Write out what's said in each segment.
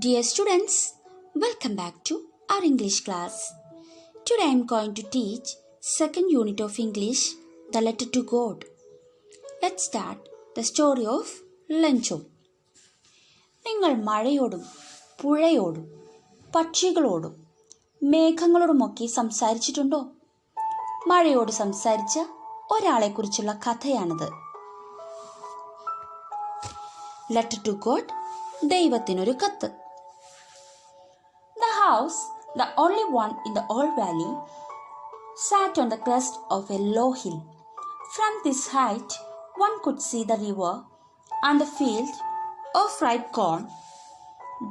Dear students, welcome back to our English class. Today I am going to teach second unit of English, The Letter to God. Let's start the story of Lencho. നിങ്ങൾ മഴയോടും പുഴയോടും പക്ഷികളോടും മേഘങ്ങളോടുമൊക്കെ സംസാരിച്ചിട്ടുണ്ടോ? മഴയോട് സംസാരിച്ച ഒരാളെക്കുറിച്ചുള്ള കഥയാണിത്. Letter to God, ദൈവത്തിനൊരു കത്ത്. The house, the only one in the old valley, sat on the crest of a low hill. From this height, one could see the river and the field of ripe corn,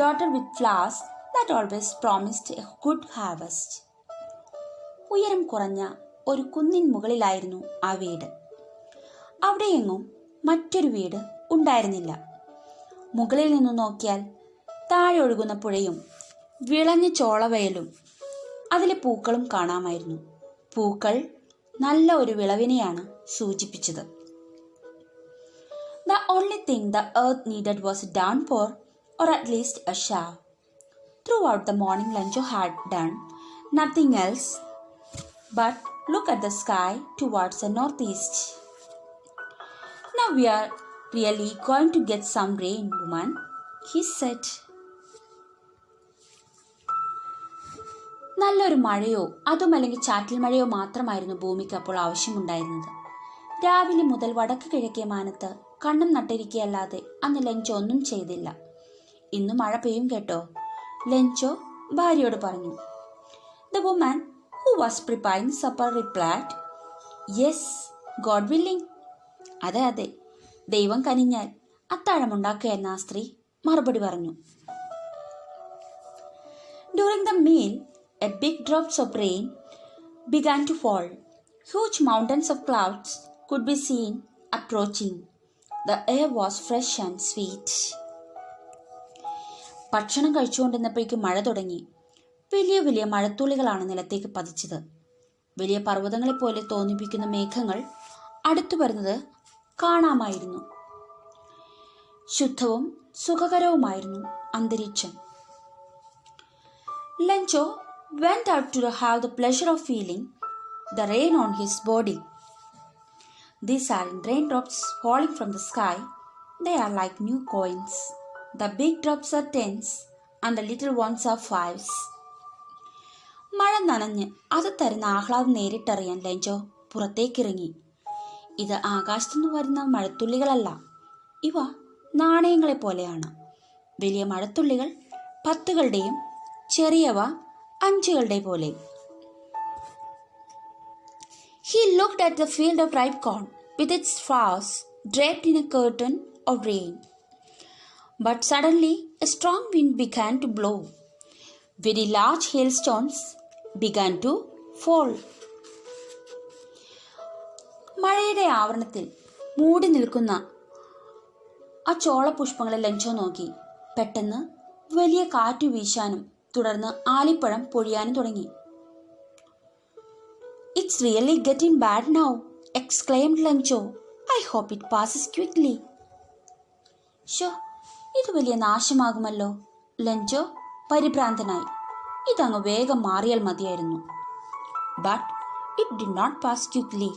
dotted with flowers that always promised a good harvest. ഉയരം കുറഞ്ഞ ഒരു കുന്നിൻ മുകളിലായിരുന്നു ആ വീട്. അവിടെയെങ്ങും മറ്റൊരു വീട് ഉണ്ടായിരുന്നില്ല. മുകളിൽ നിന്ന് നോക്കിയാൽ താഴെ ഒഴുകുന്ന പുഴയും വിളഞ്ഞ ചോളവയലും അതിലെ പൂക്കളും കാണാമായിരുന്നു. പൂക്കൾ നല്ല ഒരു വിളവിനെയാണ് സൂചിപ്പിച്ചത്. The only thing the earth needed was a downpour, or at least a shower. Throughout the morning, Lencho had done nothing else but look at the sky towards the northeast. Now we are really going to get some rain, woman, he said. നല്ലൊരു മഴയോ അതുമല്ലെങ്കിൽ ചാറ്റൽ മഴയോ മാത്രമായിരുന്നു ഭൂമിക്ക് അപ്പോൾ ആവശ്യമുണ്ടായിരുന്നത്. രാവിലെ മുതൽ വടക്ക് കിഴക്കേ മാനത്ത് കണ്ണും നട്ടിരിക്കുകയല്ലാതെ അന്ന് ലെഞ്ചോ ഒന്നും ചെയ്തില്ല. ഇന്ന് മഴ പെയ്യും കേട്ടോ, ലെഞ്ചോ ഭാര്യയോട് പറഞ്ഞു. The woman who was preparing supper replied, Yes, God willing. അതെ അതെ, ദൈവം കനിഞ്ഞാൽ അത്താഴമുണ്ടാക്കുക എന്ന ആ സ്ത്രീ മറുപടി പറഞ്ഞു. During the meal, a big drops of rain began to fall. Huge mountains of clouds could be seen approaching. The air was fresh and sweet. ഭക്ഷണം കഴിച്ചുകൊണ്ടിരുന്നപ്പോഴേക്കും മഴ തുടങ്ങി. വലിയ വലിയ മഴത്തുള്ളികളാണ് നിലത്തേക്ക് പതിച്ചത്. വലിയ പർവ്വതങ്ങളെപ്പോലെ തോന്നിപ്പിക്കുന്ന മേഘങ്ങൾ അടുത്തു വരുന്നത് കാണാമായിരുന്നു. ശുദ്ധവും സുഖകരവുമായിരുന്നു അന്തരീക്ഷം. Lencho went out to have the pleasure of feeling the rain on his body. These aren't raindrops falling from the sky. They are like new coins. The big drops are tens and the little ones are fives. മഴ നനഞ്ഞ് അത് തരുന്ന ആഹ്ലാദം നേരിട്ടറിയാൻ Lencho പുറത്തേക്കിറങ്ങി. ഇത് ആകാശത്തുനിന്ന് വരുന്ന മഴത്തുള്ളികളല്ല, ഇവ നാണയങ്ങളെ പോലെയാണ്. വലിയ മഴത്തുള്ളികൾ പത്തുകളുടെയും ചെറിയവ അഞ്ചുകളുടെ പോലെ. He looked at the field of ripe corn with its flowers draped in a curtain of rain. But suddenly a strong wind began to blow. Very large hailstones began to fall. മഴയുടെ ആവരണത്തിൽ മൂടി നിൽക്കുന്ന ആ ചോളപുഷ്പങ്ങളെ Lencho നോക്കി. പെട്ടെന്ന് വലിയ കാറ്റ് വീശാനും തുടർന്ന് ആലിപ്പഴം പൊഴിയാനും തുടങ്ങി. It's really getting bad now, exclaimed Lencho. I hope it passes quickly. ഇത് വലിയ നാശമാകുമല്ലോ, ലെഞ്ചോ പരിഭ്രാന്തനായി. ഇതങ്ങ് വേഗം മാറിയാൽ മതിയായിരുന്നു. But it did not pass quickly.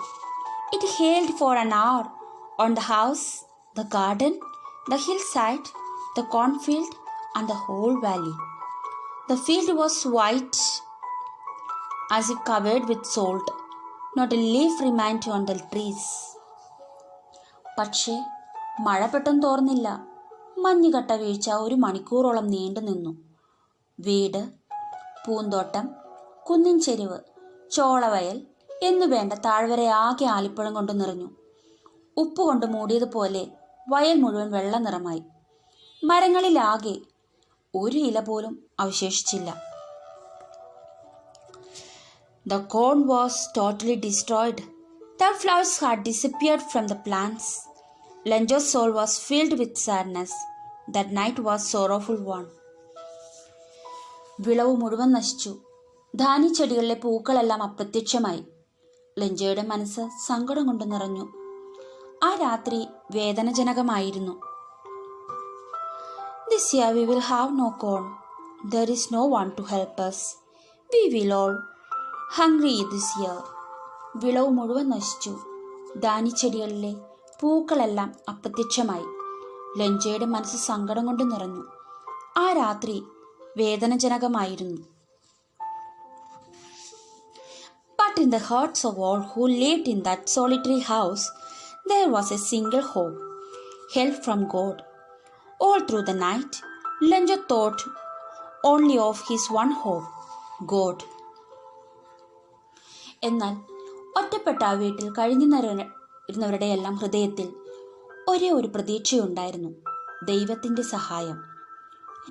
It hailed for an hour on the house, the garden, the hillside, the cornfield, and the whole valley. The field was white as if covered with salt. Not a leaf remained on the trees. പക്ഷേ മഴ പെട്ടെന്ന് തോർന്നില്ല. മഞ്ഞുകട്ട വീഴ്ച ഒരു മണിക്കൂറോളം നീണ്ടു നിന്നു. വീട്, പൂന്തോട്ടം, കുന്നിൻ ചെരിവ്, ചോളവയൽ എന്നു വേണ്ട താഴ്വര ആകെ ആലിപ്പഴം കൊണ്ട് നിറഞ്ഞു. ഉപ്പ് കൊണ്ട് മൂടിയതുപോലെ വയൽ മുഴുവൻ വെള്ള നിറമായി. മരങ്ങളിലാകെ ഒരു ഇല പോലും അവശേഷിച്ചില്ല. The corn was totally destroyed. The flowers had disappeared from the plants. Lencho's soul was filled with sadness. That night was sorrowful one. വിളവ് മുഴുവൻ നശിച്ചു. ധാന്യച്ചെടികളിലെ പൂക്കളെല്ലാം അപ്രത്യക്ഷമായി. ലെഞ്ചോയുടെ മനസ്സ് സങ്കടം കൊണ്ട് നിറഞ്ഞു. ആ രാത്രി വേദനജനകമായിരുന്നു. This year we will have no corn. There is no one to help us. We will all hungry this year. വിളവ് മുഴുവൻ നശിച്ചു. ധാന്യച്ചെടികളിലെ പൂക്കളെല്ലാം അപ്രത്യക്ഷമായി. ലഞ്ചയുടെ മനസ്സ് സങ്കടം കൊണ്ട് നിറഞ്ഞു. ആ രാത്രി വേദനജനകമായിരുന്നു. But in the hearts of all who lived in that solitary house, there was a single hope, help from God. All through the night, Lenjo thought only of his one hope, God. എന്നാൽ ഒറ്റപ്പെട്ട ആ വീട്ടിൽ കഴിഞ്ഞിരുന്നവരുടെ എല്ലാം ഹൃദയത്തിൽ ഒരേ ഒരു പ്രതീക്ഷയുണ്ടായിരുന്നു, ദൈവത്തിൻ്റെ സഹായം.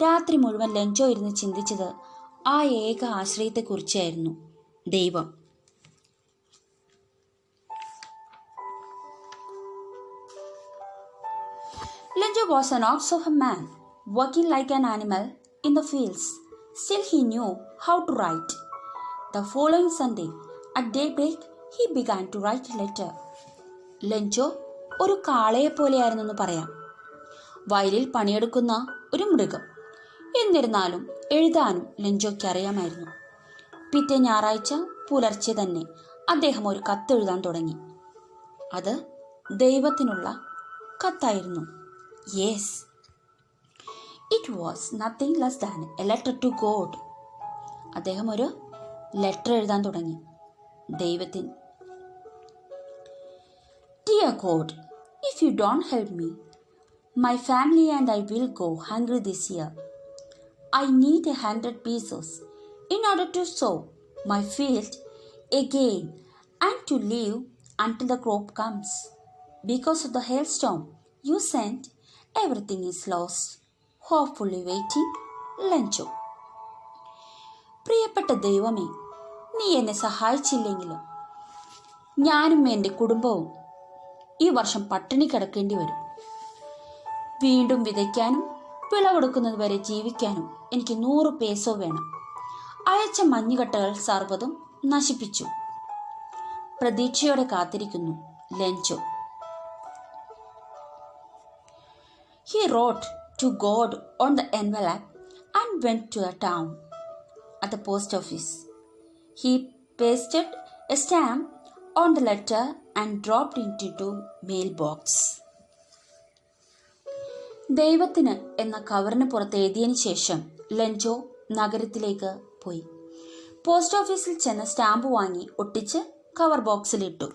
രാത്രി മുഴുവൻ ലഞ്ചോ ഇരുന്ന് ചിന്തിച്ചത് ആ ഏക ആശ്രയത്തെക്കുറിച്ചായിരുന്നു, ദൈവം. Lenjo was an ox of a man, working like an animal in the fields. Still he knew how to write. The following Sunday, at daybreak, he began to write a letter. Lencho ഒരു കാളയെപ്പോലെയായിരുന്നെന്ന് പറയാം, വയലിൽ പണിയെടുക്കുന്ന ഒരു മൃഗം. എന്നിരുന്നാലും എഴുതാനും ലെഞ്ചോയ്ക്ക് അറിയാമായിരുന്നു. പിറ്റേ ഞായറാഴ്ച പുലർച്ചെ തന്നെ അദ്ദേഹം ഒരു കത്തെഴുതാൻ തുടങ്ങി. അത് ദൈവത്തിനുള്ള കത്തായിരുന്നു. Yes, it was nothing less than a letter to God. അദ്ദേഹം ഒരു ലെറ്റർ എഴുതാൻ തുടങ്ങി ദൈവത്തിന്. Dear God, if you don't help me, my family and I will go hungry this year. I need 100 pesos in order to sow my field again and to live until the crop comes. Because of the hailstorm you sent, everything is lost. Hopefully waiting, Lenjo. പ്രിയപ്പെട്ട ദൈവമേ, നീ എന്നെ സഹായിച്ചില്ലെങ്കിലും ഞാനും എൻ്റെ കുടുംബവും ഈ വർഷം പട്ടിണി കിടക്കേണ്ടി വരും. വീണ്ടും വിതയ്ക്കാനും വിളവെടുക്കുന്നത് വരെ ജീവിക്കാനും എനിക്ക് 100 പേസോ വേണം. അയച്ച മഞ്ഞുകട്ടകൾ സർവ്വതും നശിപ്പിച്ചു. പ്രതീക്ഷയോടെ കാത്തിരിക്കുന്നു, Lencho. He wrote to God on the envelope and went to the town. At the post office, he pasted a stamp on the letter and dropped it into mailbox. ദൈവത്തിന് എന്ന കവറിന് പുറത്ത് എഴുതിയതിനു ശേഷം ലെഞ്ചോ നഗരത്തിലേക്ക് പോയി. പോസ്റ്റ് ഓഫീസിൽ ചെന്ന് stamp വാങ്ങി ഒട്ടിച്ച് cover ബോക്സിലിട്ടു.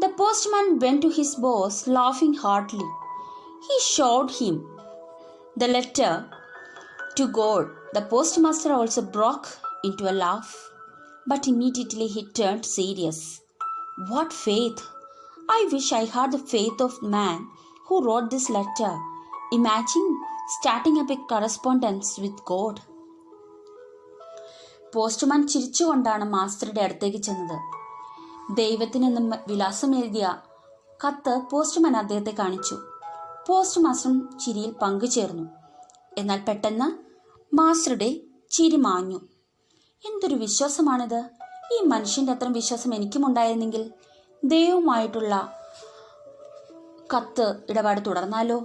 The postman went to his boss laughing heartily. He showed him the letter to God. The postmaster also broke into a laugh, but immediately he turned serious. What faith! I wish I had the faith of the man who wrote this letter. Imagine starting up a correspondence with God. Postman ചിരിച്ചുകൊണ്ടാണ് മാസ്റ്ററുടെ അടുത്തേക്ക് ചെന്നത്. ദൈവത്തിനെന്ന വിലാസം എഴുതിയ കത്ത് postman അദ്ദേഹത്തെ കാണിച്ചു. Post മാസ്റ്ററും ചിരിയിൽ പങ്കുചേർന്നു. എന്നാൽ പെട്ടെന്ന് മാസ്റ്ററുടെ ചിരി മാഞ്ഞു. എന്തൊരു വിശ്വാസമാണിത്! ഈ മനുഷ്യൻ്റെ അത്ര വിശ്വാസം എനിക്കും ഉണ്ടായിരുന്നെങ്കിൽ ദൈവവുമായിട്ടുള്ള കത്ത് ഇടപാട് തുടർന്നാലോ.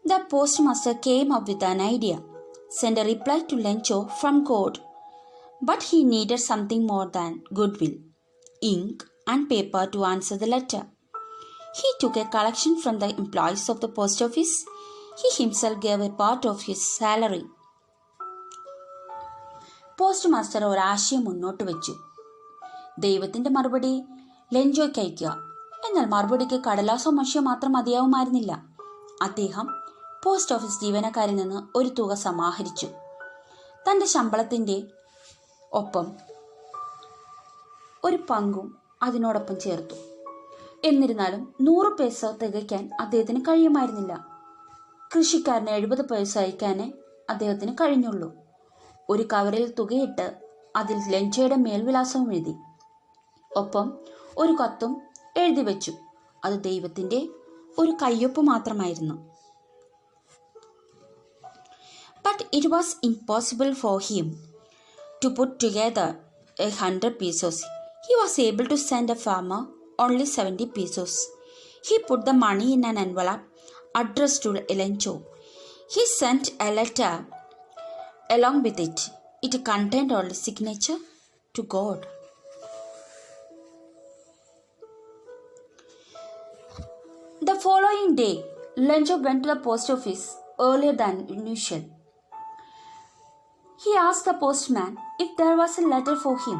The postmaster came up with an idea. Send a reply to Lencho from God. But he needed something more than goodwill, ink and paper to answer the letter. He took a collection from the employees of the post office. He himself gave a part of his salary. Post master ഒരാശയം മുന്നോട്ട് വെച്ചു. ദൈവത്തിൻ്റെ മറുപടി ലെഞ്ചോയ്ക്ക് അയക്കുക. എന്നാൽ മറുപടിക്ക് കടലാസോ മഷിയോ മാത്രം മതിയാവുമായിരുന്നില്ല. അദ്ദേഹം post office ജീവനക്കാരിൽ നിന്ന് ഒരു തുക സമാഹരിച്ചു. തൻ്റെ ശമ്പളത്തിൻ്റെ ഒപ്പം ഒരു പങ്കും അതിനോടൊപ്പം ചേർത്തു. എന്നിരുന്നാലും 100 പേസ തികയ്ക്കാൻ അദ്ദേഹത്തിന് കഴിയുമായിരുന്നില്ല. കൃഷിക്കാരന് 70 പൈസ അയക്കാനേ അദ്ദേഹത്തിന് കഴിഞ്ഞുള്ളൂ. ഒരു കവറിൽ തുകയിട്ട് അതിൽ ലെഞ്ചോയുടെ മേൽവിലാസവും എഴുതി. ഒപ്പം ഒരു കത്തും എഴുതി വെച്ചു. അത് ദൈവത്തിൻ്റെ ഒരു കയ്യൊപ്പ് മാത്രമായിരുന്നു. But it was impossible for him to put together 100 pesos. He was able to send a farmer only 70 pesos. He put the money in an envelope addressed to Lencho. He sent a letter along with it. It contained only signature to God. The following day, Lencho went to the post office earlier than usual. He asked the postman if there was a letter for him.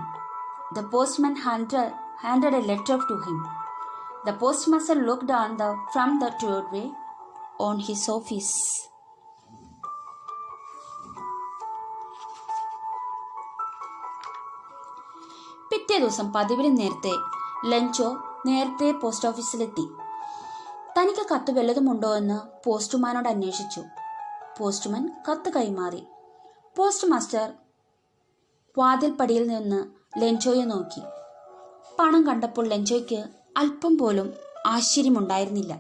The postman handed a letter to him. The postmaster looked from the doorway on his office. പിറ്റേ ദിവസം പതിവിന് നേരത്തെ post ഓഫീസിലെത്തി. തനിക്ക് കത്ത് വല്ലതുമുണ്ടോ എന്ന് പോസ്റ്റുമാനോട് അന്വേഷിച്ചു. പോസ്റ്റുമാൻ കത്ത് കൈമാറി. പോസ്റ്റ് മാസ്റ്റർ വാതിൽപ്പടിയിൽ നിന്ന് ലെൻചോയെ നോക്കി. പണം കണ്ടപ്പോൾ ലെൻചോയ്ക്ക് അല്പം പോലും ആശ്ചര്യമുണ്ടായിരുന്നില്ല.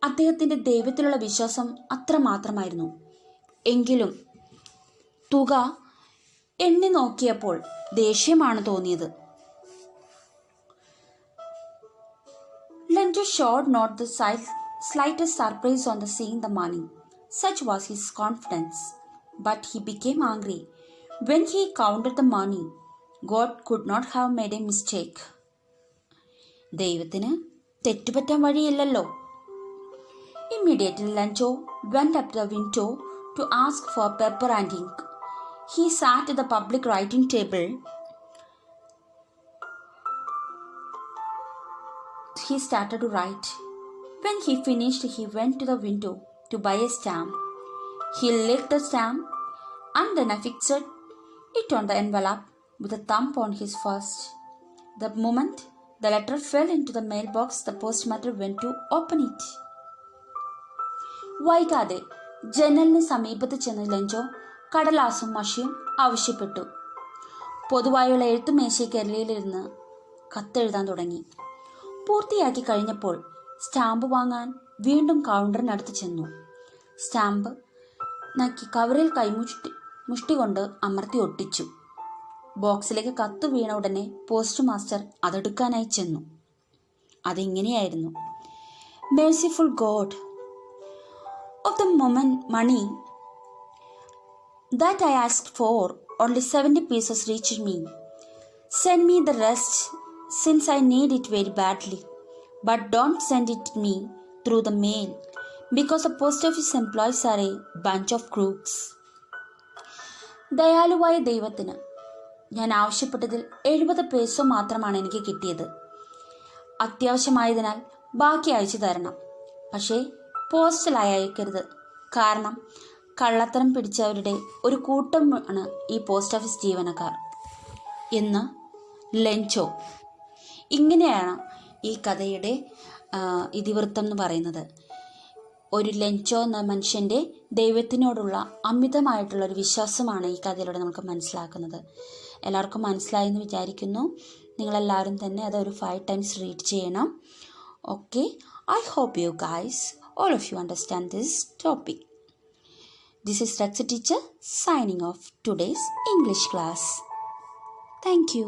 അദ്ദേഹത്തിൻ്റെ ദൈവത്തിലുള്ള വിശ്വാസം അത്രമാത്രമായിരുന്നു. എങ്കിലും തുക എണ്ണി നോക്കിയപ്പോൾ ദേഷ്യമാണ് തോന്നിയത്. Lencho showed not the slightest surprise on seeing the money. Such was his confidence. But he became angry when he counted the money. God could not have made a mistake. ദൈവത്തിന് തെറ്റുപറ്റാൻ വഴിയില്ലല്ലോ. Immediately Lencho went up to the window to ask for paper and ink. He sat at the public writing table. He started to write. When he finished, he went to the window to buy a stamp. He licked the stamp and then affixed it on the envelope with a thumb on his first. The moment the letter fell into the mailbox, the postmaster went to open it. വൈകാതെ ജനലിന് സമീപത്ത് ചെന്ന് ലെൻചോ കടലാസും മഷിയും ആവശ്യപ്പെട്ടു. പൊതുവായുള്ള എഴുത്തുമേശയ്ക്കരികിലിരുന്ന് കത്തെഴുതാൻ തുടങ്ങി. പൂർത്തിയാക്കി കഴിഞ്ഞപ്പോൾ stamp വാങ്ങാൻ വീണ്ടും കൗണ്ടറിനടുത്ത് ചെന്നു. സ്റ്റാമ്പ് നക്കി കവറിൽ മുഷ്ടി കൊണ്ട് അമർത്തി ഒട്ടിച്ചു. ബോക്സിലേക്ക് കത്ത് വീണ ഉടനെ പോസ്റ്റ് മാസ്റ്റർ അതെടുക്കാനായി ചെന്നു. അതിങ്ങനെയായിരുന്നു: Merciful God, of the money that I asked for, only 70 pesos reached me. Send me the rest since I need it very badly. But don't send it to me through the mail because the post office employees are a bunch of crooks. ദയാലുവായ ദൈവത്തിന് ഞാൻ ആവശ്യപ്പെട്ടതിൽ 70 പേസോ മാത്രമാണ് എനിക്ക് കിട്ടിയത്. അത്യാവശ്യമായതിനാൽ ബാക്കി അയച്ചു തരണം. പക്ഷേ പോസ്റ്റലായി അയക്കരുത്. കാരണം കള്ളത്തരം പിടിച്ചവരുടെ ഒരു കൂട്ടമാണ് ഈ പോസ്റ്റ് ഓഫീസ് ജീവനക്കാർ എന്ന് ലെൻചോ. ഇങ്ങനെയാണ് ഈ കഥയുടെ ഇതിവൃത്തം എന്ന് പറയുന്നത്. ഒരു ലെൻചോ എന്ന മനുഷ്യൻ്റെ ദൈവത്തിനോടുള്ള അമിതമായിട്ടുള്ളൊരു വിശ്വാസമാണ് ഈ കഥയിലൂടെ നമുക്ക് മനസ്സിലാക്കുന്നത്. എല്ലാവർക്കും മനസ്സിലായെന്ന് വിചാരിക്കുന്നു. നിങ്ങളെല്ലാവരും തന്നെ അതൊരു 5 times റീഡ് ചെയ്യണം. Okay, I hope you guys all of you understand this topic. This is Raksha teacher signing off today's English class. Thank you.